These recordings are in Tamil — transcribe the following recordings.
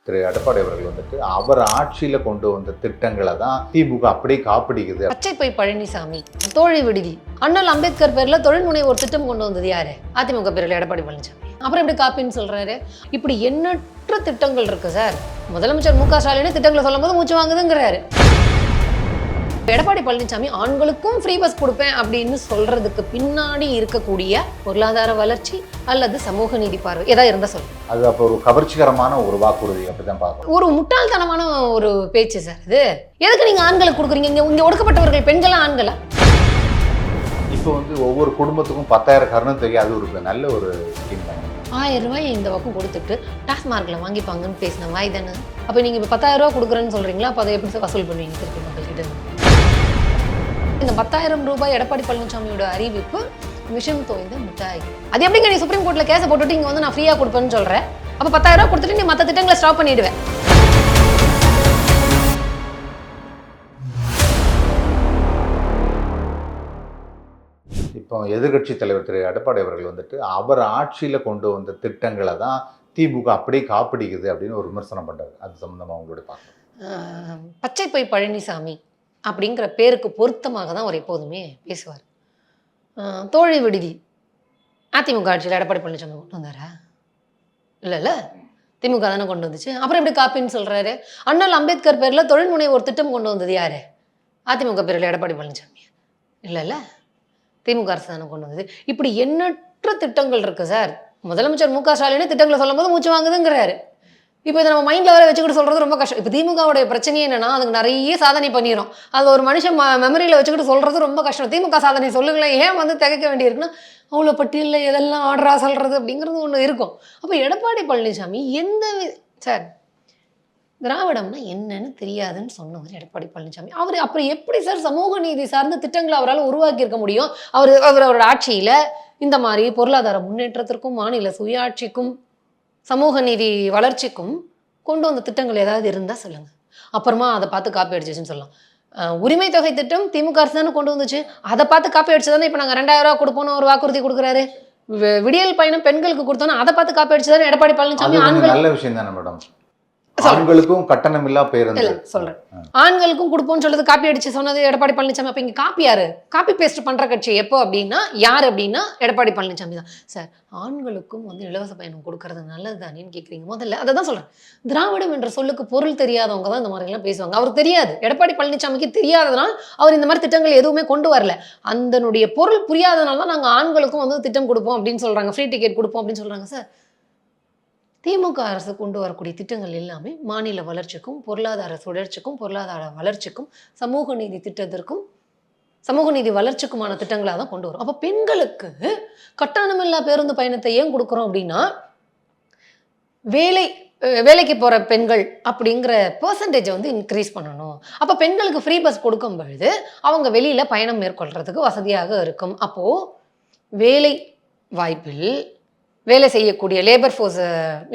திரு எடப்பாடி அவர்கள் வந்துட்டு அவர் ஆட்சியில் கொண்டு வந்த திட்டங்களை தான் திமுக அப்படியே காப்பிடிக்குது. பச்சை பை பழனிசாமி, தோழி விடுதி, அண்ணல் அம்பேத்கர் பேர்ல தொழில் முனைவோர் திட்டம் கொண்டு வந்தது யாரு? அதிமுக பேர்ல எடப்பாடி பழனிசாமி. அப்புறம் எப்படி காப்பின்னு சொல்றாரு? இப்படி எண்ணற்ற திட்டங்கள் இருக்கு சார். முதலமைச்சர் மு க ஸ்டாலினே திட்டங்களை சொல்லும் போது மூச்சு வாங்குதுங்கிறாரு. எடப்பாடி பழனிசாமி ஆண்களுக்கும் ஃப்ரீ பஸ் கொடுப்பேன் அப்படின்னு சொல்றதுக்கு பின்னாடி இருக்கக்கூடிய பொருளாதார வளர்ச்சி அல்லது சமூக நீதி பார்வை ஏதாவது இருந்தா சொல்லுங்க. அது அப்போ ஒரு கவர்ச்சிகரமான ஒரு வாக்குறுதி அப்படிதான் பார்க்கணும். ஒரு முட்டாள்தனமான ஒரு பேச்சு சார் இது. எதுக்கு நீங்க ஆண்களுக்கு கொடுக்குறீங்க? இங்க ஒடுக்கப்பட்டவர்கள் பெண்களா ஆண்களா? இப்போ வந்து ஒவ்வொரு குடும்பத்துக்கும் 10,000 கருணை தொகை, அது ஒரு நல்ல ஒரு ஸ்கீம் தான். 1000 ரூபாய் இந்த பக்கம் கொடுத்துட்டு டாஸ்மார்க்ல வாங்கிப்பாங்கன்னு பேசின வாய் தானே. அப்ப நீங்க இப்போ 10,000 ரூபாய் கொடுக்குறேன்னு சொல்றீங்களா? அப்ப அதை எப்படி வசூல் பண்ணுவீங்க திருப்பி மக்கள்கிட்ட? இந்த 10,000 ரூபாய் எடப்பாடி பழனிசாமியோட அறிவிப்பு விஷம் தோய்ந்த மிட்டாய். அது எப்படிங்க நீ சுப்ரீம் கோர்ட்ல கேஸை போட்டுட்டு இங்க வந்து நான் ஃப்ரீயா கொடுப்பேன்னு சொல்றேன். அப்ப 10,000 ரூபாய் கொடுத்துட்டு நீ மற்ற திட்டங்களை ஸ்டாப் பண்ணிடுவேன். இப்போ எதிர்கட்சி தலைவர் திரு எடப்பாடி அவர்கள் வந்துட்டு அவர் ஆட்சியில் கொண்டு வந்த திட்டங்களை தான் திமுக அப்படியே காப்பிடிக்குது அப்படின்னு ஒரு விமர்சனம் பண்றாரு. அது சம்பந்தமா உங்களோட பார்க்கணும். பச்சை பை பழனிசாமி அப்படிங்கிற பேருக்கு பொருத்தமாக தான் அவர் எப்போதுமே பேசுவார். தோழி விடுதி அதிமுக ஆட்சியில் எடப்பாடி பழனிசாமி கொண்டு வந்தாரா? இல்லைல்ல, திமுக தானே கொண்டு வந்துச்சு. அப்புறம் எப்படி காப்பின்னு சொல்றாரு? அண்ணல் அம்பேத்கர் பேர்ல தொழில் முனைவோர் திட்டம் கொண்டு வந்தது யாரு? அதிமுக பேர்ல எடப்பாடி பழனிசாமி. இல்லைல்ல, திமுக அரசு தானே கொண்டு வந்தது. இப்படி எண்ணற்ற திட்டங்கள் இருக்கு சார். முதலமைச்சர் மு க ஸ்டாலினே திட்டங்களை சொல்லும் போது மூச்சு வாங்குதுங்கிறாரு. இப்போ இதை நம்ம மைண்டில் வர வச்சுக்கிட்டு சொல்கிறது ரொம்ப கஷ்டம். இப்போ திமுகவுடைய பிரச்சனையே என்னன்னா, அதுக்கு நிறைய சாதனை பண்ணிடும். அது ஒரு மனுஷன் மெமரியில் வச்சுக்கிட்டு சொல்கிறது ரொம்ப கஷ்டம். திமுக சாதனை சொல்லுங்களேன், ஏன் வந்து திகைக்க வேண்டியிருக்குன்னா, அவ்வளோ பட்டியலில் எதெல்லாம் ஆர்டராக சொல்கிறது அப்படிங்கிறது ஒன்று இருக்கும். அப்போ எடப்பாடி பழனிசாமி சார் திராவிடம்னா என்னன்னு தெரியாதுன்னு சொன்னவர் எடப்பாடி பழனிசாமி. அவர் அப்புறம் எப்படி சார் சமூக நீதி சார்ந்த திட்டங்களை அவரால் உருவாக்கியிருக்க முடியும்? அவரோட ஆட்சியில் இந்த மாதிரி பொருளாதார முன்னேற்றத்திற்கும் மாநில சுயாட்சிக்கும் சமூக நீதி வளர்ச்சிக்கும் கொண்டு வந்த திட்டங்கள் ஏதாவது இருந்தால் சொல்லுங்கள். அப்புறமா அதை பார்த்து காப்பி அடிச்சிச்சுன்னு சொல்லலாம். உரிமை தொகை திட்டம் திமுக அரசு தானே கொண்டு வந்துச்சு. அதை பார்த்து காப்பி அடிச்சு தானே இப்போ நாங்கள் 2000 ரூபா கொடுப்போம்னு ஒரு வாக்குறுதி கொடுக்குறாரு. விடியல் பயணம் பெண்களுக்கு கொடுத்தோன்னா அதை பார்த்து காப்பி அடிச்சு தானே எடப்பாடி பழனிசாமி. நல்ல விஷயம் தானே மேடம். ஆண்களுக்கும் கட்டணம் இல்லா பேருந்து சொல்றேன். ஆண்களுக்கும் கொடுப்போம்னு சொல்றது காப்பி அடிச்சு சொன்னது எடப்பாடி பழனிசாமி. அப்ப இங்க காப்பி யாரு? காப்பி பேஸ்ட் பண்ற கட்சி எப்போ அப்படின்னா யார் அப்படின்னா எடப்பாடி பழனிசாமி தான். சார் ஆண்களுக்கும் வந்து இலவச பயணம் கொடுக்கறது நல்லது தானேன்னு கேட்குறீங்க. முதல்ல அதை தான் சொல்றேன். திராவிடம் என்ற சொல்லுக்கு பொருள் தெரியாதவங்க தான் இந்த மாதிரி எல்லாம் பேசுவாங்க. அவருக்கு தெரியாது, எடப்பாடி பழனிசாமிக்கு தெரியாததுனால் அவர் இந்த மாதிரி திட்டங்கள் எதுவுமே கொண்டு வரல. அதனுடைய பொருள் புரியாதனால தான் நாங்கள் ஆண்களுக்கும் வந்து திட்டம் கொடுப்போம் அப்படின்னு சொல்றாங்க, ஃப்ரீ டிக்கெட் கொடுப்போம் அப்படின்னு சொல்றாங்க. சார் திமுக அரசு கொண்டு வரக்கூடிய திட்டங்கள் எல்லாமே மாநில வளர்ச்சிக்கும் பொருளாதார சுழற்சிக்கும் பொருளாதார வளர்ச்சிக்கும் சமூக நீதி திட்டத்திற்கும் சமூக நீதி வளர்ச்சிக்குமான திட்டங்களாக தான் கொண்டு வரும். அப்போ பெண்களுக்கு கட்டணமில்லா பேருந்து பயணத்தை ஏன் கொடுக்குறோம் அப்படின்னா, வேலைக்கு போகிற பெண்கள் அப்படிங்கிற பெர்சன்டேஜை வந்து இன்க்ரீஸ் பண்ணணும். அப்போ பெண்களுக்கு ஃப்ரீ பஸ் கொடுக்கும் பொழுது அவங்க வெளியில் பயணம் மேற்கொள்றதுக்கு வசதியாக இருக்கும். அப்போது வேலை வாய்ப்பில் வேலை செய்யக்கூடிய லேபர் ஃபோர்ஸ்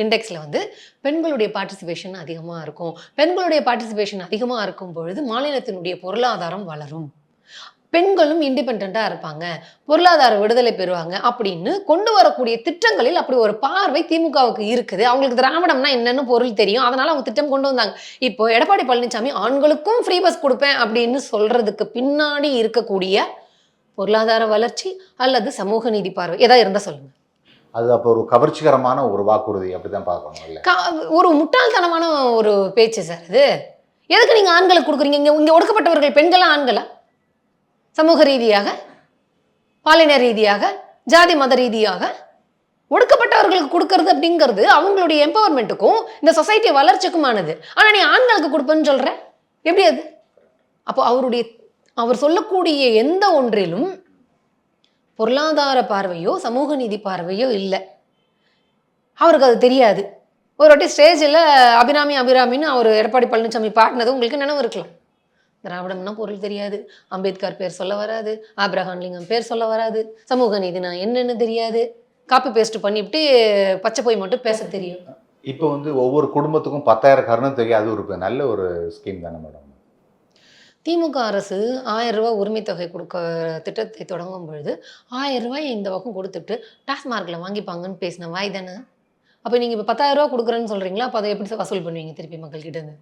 இண்டெக்ஸில் வந்து பெண்களுடைய பார்ட்டிசிபேஷன் அதிகமாக இருக்கும். பெண்களுடைய பார்ட்டிசிபேஷன் அதிகமாக இருக்கும் பொழுது மாநிலத்தினுடைய பொருளாதாரம் வளரும், பெண்களும் இண்டிபெண்ட்டாக இருப்பாங்க, பொருளாதார விடுதலை பெறுவாங்க அப்படின்னு கொண்டு வரக்கூடிய திட்டங்களில் அப்படி ஒரு பார்வை திமுகவுக்கு இருக்குது. அவங்களுக்கு திராவிடம்னா என்னன்னு பொருள் தெரியும், அதனால அவங்க திட்டம் கொண்டு வந்தாங்க. இப்போ எடப்பாடி பழனிசாமி ஆண்களுக்கும் ஃப்ரீ பஸ் கொடுப்பேன் அப்படின்னு சொல்றதுக்கு பின்னாடி இருக்கக்கூடிய பொருளாதார வளர்ச்சி அல்லது சமூக நீதி பார்வை ஏதாவது இருந்தால் சொல்லுங்க. அது அப்போ ஒரு கவர்ச்சிகரமான ஒரு வாக்குறுதி அப்படிதான் பார்க்கணும். ஒரு முட்டாள்தனமான ஒரு பேச்சு சார் இது. எதுக்கு நீங்க ஆண்களுக்கு கொடுக்குறீங்க? இங்க ஒடுக்கப்பட்டவர்கள் பெண்களா ஆண்களா? சமூக ரீதியாக, பாலின ரீதியாக, ஜாதி மத ரீதியாக ஒடுக்கப்பட்டவர்களுக்கு கொடுக்கறது அப்படிங்கிறது அவங்களுடைய எம்பவர்மெண்ட்டுக்கும் இந்த சொசைட்டி வளர்ச்சிக்குமானது. ஆனா நீ ஆண்களுக்கு கொடுப்பேன்னு சொல்ற, எப்படி அது? அப்போ அவர் சொல்லக்கூடிய எந்த ஒன்றிலும் பொருளாதார பார்வையோ சமூக நீதி பார்வையோ இல்லை. அவருக்கு அது தெரியாது. ஒரு வாட்டி ஸ்டேஜில் அபிராமின்னு அவர் எடப்பாடி பழனிசாமி பாடினது உங்களுக்கு நினைவு இருக்கலாம். திராவிடம்னா பொருள் தெரியாது, அம்பேத்கர் பேர் சொல்ல வராது, ஆப்ரஹாம் லிங்கம் பேர் சொல்ல வராது, சமூக நீதினா என்னன்னு தெரியாது, காப்பி பேஸ்ட் பண்ணிவிட்டு பச்சை போய் மட்டும் பேச தெரியும். இப்போ வந்து ஒவ்வொரு குடும்பத்துக்கும் 10,000 கருணை தொகை, அது ஒரு நல்ல ஒரு ஸ்கீம் தானே மேடம். திமுக அரசு 1000 ரூபாய் உரிமை தொகை கொடுக்க திட்டத்தை தொடங்கும் பொழுது 1000 ரூபாய் இந்த பக்கம் கொடுத்துட்டு டாஸ்மார்க்ல வாங்கிப்பாங்கன்னு பேசின வாய் தானே. அப்போ நீங்கள் இப்போ 10,000 ரூபா கொடுக்குறேன்னு சொல்கிறீங்களா? அப்போ அதை எப்படி வசூல் பண்ணுவீங்க திருப்பி மக்கள்கிட்ட இருந்து?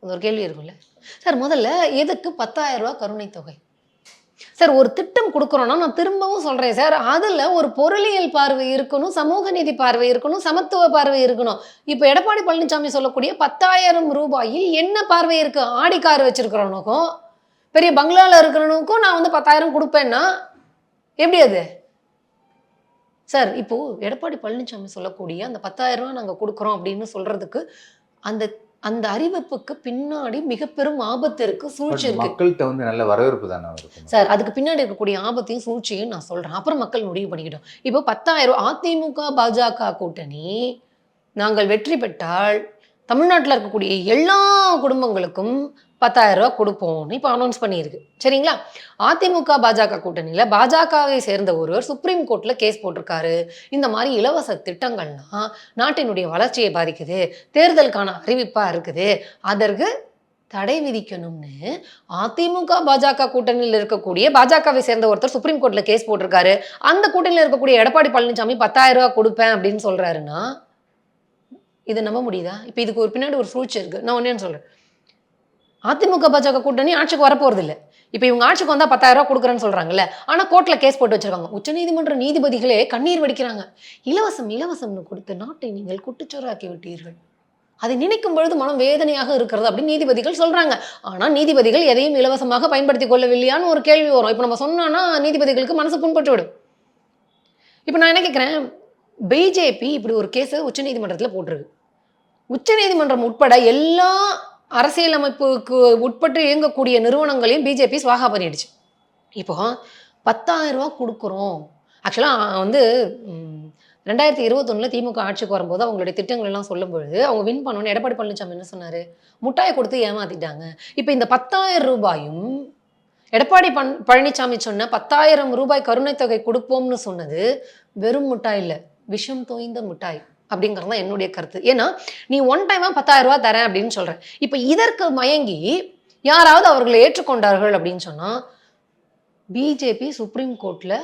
அது ஒரு கேள்வி இருக்கும்ல. சார் முதல்ல எதுக்கு 10,000 ரூபா கருணை தொகை? சார் ஒரு திட்டம் கொடுக்குறோன்னா நான் திரும்பவும் சொல்கிறேன் சார், அதில் ஒரு பொருளியல் பார்வை இருக்கணும், சமூக நீதி பார்வை இருக்கணும், சமத்துவ பார்வை இருக்கணும். இப்போ எடப்பாடி பழனிசாமி சொல்லக்கூடிய 10,000 ரூபாயில் என்ன பார்வை இருக்குது? ஆடி கார் வச்சிருக்கிறவனுக்கும் பெரிய பங்களாவில் இருக்கிறவனுக்கும் நான் வந்து 10,000 கொடுப்பேன்னா எப்படி அது? சார் இப்போ எடப்பாடி பழனிசாமி சொல்லக்கூடிய அந்த 10,000 ரூபா நாங்கள் கொடுக்குறோம் அப்படின்னு சொல்றதுக்கு அந்த அந்த அறிவிப்புக்கு பின்னாடி மிக பெரும் ஆபத்து இருக்கு, சூழ்ச்சி இருக்கு. மக்கள்கிட்ட வந்து நல்ல வரவேற்பு தானே இருக்கும் சார். அதுக்கு பின்னாடி இருக்கக்கூடிய ஆபத்தையும் சூழ்ச்சியும் நான் சொல்றேன், அப்புறம் மக்கள் முடிவு பண்ணிக்கிட்டோம். இப்போ 10,000 அதிமுக பாஜக கூட்டணி நாங்கள் வெற்றி பெற்றால் தமிழ்நாட்டில் இருக்கக்கூடிய எல்லா குடும்பங்களுக்கும் 10,000 ரூபா கொடுப்போம்னு இப்போ அனௌன்ஸ் பண்ணியிருக்கு. சரிங்களா? அதிமுக பாஜக கூட்டணியில் பாஜகவை சேர்ந்த ஒருவர் சுப்ரீம் கோர்ட்டில் கேஸ் போட்டிருக்காரு. இந்த மாதிரி இலவச திட்டங்கள்னா நாட்டினுடைய வளர்ச்சியை பாதிக்குது, தேர்தலுக்கான அறிவிப்பாக இருக்குது, அதற்கு தடை விதிக்கணும்னு அதிமுக பாஜக கூட்டணியில் இருக்கக்கூடிய பாஜகவை சேர்ந்த ஒருத்தர் சுப்ரீம் கோர்ட்டில் கேஸ் போட்டிருக்காரு. அந்த கூட்டணியில் இருக்கக்கூடிய எடப்பாடி பழனிசாமி 10,000 ரூபா கொடுப்பேன் அப்படின்னு சொல்றாருன்னா இதை நம்ப முடியுதா? இப்போ இதுக்கு ஒரு பின்னாடி ஒரு சூழ்ச்சி இருக்கு. நான் ஒன்னே சொல்றேன், அதிமுக பாஜக கூட்டணி ஆட்சிக்கு வரப்போறது இல்லை. இப்போ இவங்க ஆட்சிக்கு வந்தால் 10,000 ரூபா கொடுக்குறேன்னு சொல்றாங்கல்ல, ஆனால் கோர்ட்ல கேஸ் போட்டு வச்சிருக்காங்க. உச்சநீதிமன்ற நீதிபதிகளே கண்ணீர் வடிக்கிறாங்க. இலவசம் இலவசம்னு கொடுத்து நாட்டை நீங்கள் குட்டிச்சோறாக்கி விட்டீர்கள். அதை நினைக்கும் பொழுது மனம் வேதனையாக இருக்கிறது அப்படின்னு நீதிபதிகள் சொல்றாங்க. ஆனால் நீதிபதிகள் எதையும் இலவசமாக பயன்படுத்தி கொள்ளவில்லையான்னு ஒரு கேள்வி வரும். இப்போ நம்ம சொன்னோன்னா நீதிபதிகளுக்கு மனசு புண்பட்டு விடும். இப்போ நான் என்ன கேட்குறேன், பிஜேபி இப்படி ஒரு கேஸை உச்சநீதிமன்றத்தில் போட்டிருக்கு. உச்சநீதிமன்றம் உட்பட எல்லா அரசியலமைப்புக்கு உட்பட்டு இயங்கக்கூடிய நிறுவனங்களையும் பிஜேபி ஸ்வாகா பண்ணிடுச்சு. இப்போ 10,000 ரூபா கொடுக்குறோம். ஆக்சுவலாக வந்து 2021 திமுக ஆட்சிக்கு வரும்போது அவங்களுடைய திட்டங்கள் எல்லாம் சொல்லும்பொழுது அவங்க வின் பண்ணணும்னு எடப்பாடி பழனிசாமி என்ன சொன்னார்? முட்டாயை கொடுத்து ஏமாத்திட்டாங்க. இப்போ இந்த 10,000 ரூபாயும் எடப்பாடி பழனிசாமி சொன்ன 10,000 ரூபாய் கருணை தொகை கொடுப்போம்னு சொன்னது வெறும் முட்டாய் இல்லை, விஷம் தோய்ந்த முட்டாய் அப்படிங்கிறது தான் என்னுடைய கருத்து. ஏன்னா நீ ஒன் டைமா 10,000 ரூபா தரேன் அப்படின்னு சொல்றேன். இப்போ இதற்கு மயங்கி யாராவது அவர்களை ஏற்றுக்கொண்டார்கள் அப்படின்னு சொன்னா பிஜேபி சுப்ரீம் கோர்ட்ல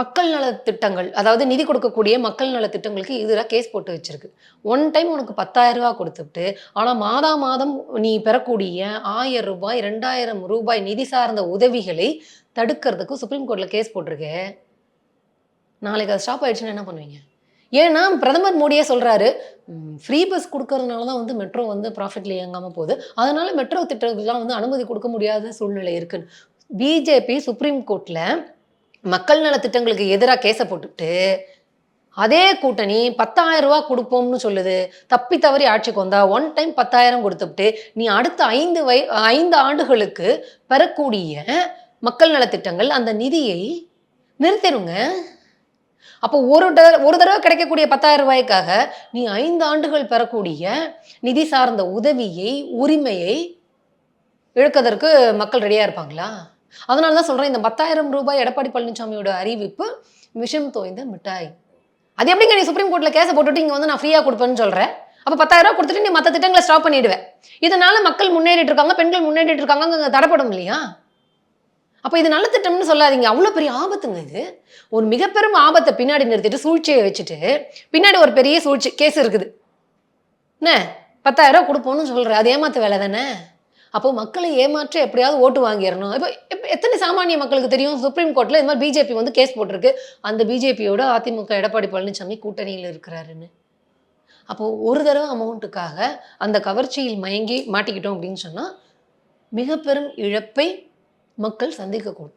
மக்கள் நல திட்டங்கள், அதாவது நிதி கொடுக்கக்கூடிய மக்கள் நல திட்டங்களுக்கு எதிராக கேஸ் போட்டு வச்சிருக்கு. ஒன் டைம் உனக்கு 10,000 ரூபா கொடுத்துட்டு ஆனால் மாதம் நீ பெறக்கூடிய 1,000 ரூபாய் 2,000 ரூபாய் நிதி சார்ந்த உதவிகளை தடுக்கிறதுக்கு சுப்ரீம் கோர்ட்ல கேஸ் போட்டிருக்கு. நாளைக்கு அது ஸ்டாப் ஆயிடுச்சுன்னா என்ன பண்ணுவீங்க? ஏன்னா பிரதமர் மோடியே சொல்றாரு, ஃப்ரீ பஸ் கொடுக்கறதுனால தான் வந்து மெட்ரோ வந்து ப்ராஃபிட்ல இயங்காம போகுது, அதனால மெட்ரோ திட்டத்துக்குலாம் வந்து அனுமதி கொடுக்க முடியாத சூழ்நிலை இருக்குன்னு. பிஜேபி சுப்ரீம் கோர்ட்ல மக்கள் நல திட்டங்களுக்கு எதிராக கேஸை போட்டுட்டு அதே கூட்டணி 10,000 ரூபா கொடுப்போம்னு சொல்லுது. தப்பி தவறி ஆட்சிக்கு வந்தா ஒன் டைம் 10,000 கொடுத்துட்டு நீ அடுத்த 5 ஆண்டுகளுக்கு பெறக்கூடிய மக்கள் நல திட்டங்கள் அந்த நிதியை நிறுத்திடுங்க. அப்போ ஒரு தடவை கிடைக்கக்கூடிய 10,000 ரூபாய்க்காக நீ 5 ஆண்டுகள் பெறக்கூடிய நிதி சார்ந்த உதவியை, உரிமையை இழக்கதற்கு மக்கள் ரெடியா இருப்பாங்களா? அதனால தான் சொல்றேன், இந்த 10,000 ரூபாய் எடப்பாடி பழனிசாமியோட அறிவிப்பு விஷம் தோய்ந்த மிட்டாய். அது எப்படிங்க நீ சுப்ரீம் கோர்ட்ல கேஸை போட்டுட்டு இங்க வந்து நான் ஃப்ரீயா கொடுப்பேன்னு சொல்றேன்? அப்போ 10,000 ரூபாய் கொடுத்துட்டு நீ மற்ற திட்டங்களை ஸ்டாப் பண்ணிடுவேன். இதனால மக்கள் முன்னேறிட்டு இருக்காங்க, பெண்கள் முன்னேறிட்டு இருக்காங்க, அங்கே தடைப்படும் இல்லையா? அப்போ இது நல்ல திட்டம்னு சொல்லாதீங்க. அவ்வளோ பெரிய ஆபத்துங்க இது. ஒரு மிகப்பெரும் ஆபத்தை பின்னாடி நிறுத்திட்டு சூழ்ச்சியை வச்சுட்டு பின்னாடி ஒரு பெரிய சூழ்ச்சி கேஸ் இருக்குது. என்ன 10,000 ரூபா கொடுப்போம்னு சொல்கிறேன், அது ஏமாத்த வேலை தானே? அப்போ மக்களை ஏமாற்றி எப்படியாவது ஓட்டு வாங்கிடணும். இப்போ எத்தனை சாமானிய மக்களுக்கு தெரியும் சுப்ரீம் கோர்ட்டில் இது மாதிரி பிஜேபி வந்து கேஸ் போட்டிருக்கு, அந்த பிஜேபியோட அதிமுக எடப்பாடி பழனிசாமி கூட்டணியில் இருக்கிறாருன்னு. அப்போது ஒரு தடவை அமௌண்ட்டுக்காக அந்த கவர்ச்சியில் மயங்கி மாட்டிக்கிட்டோம் அப்படின்னு சொன்னால் மிக பெரும் இழப்பை மக்கள் சந்திக்கக்கூடும்.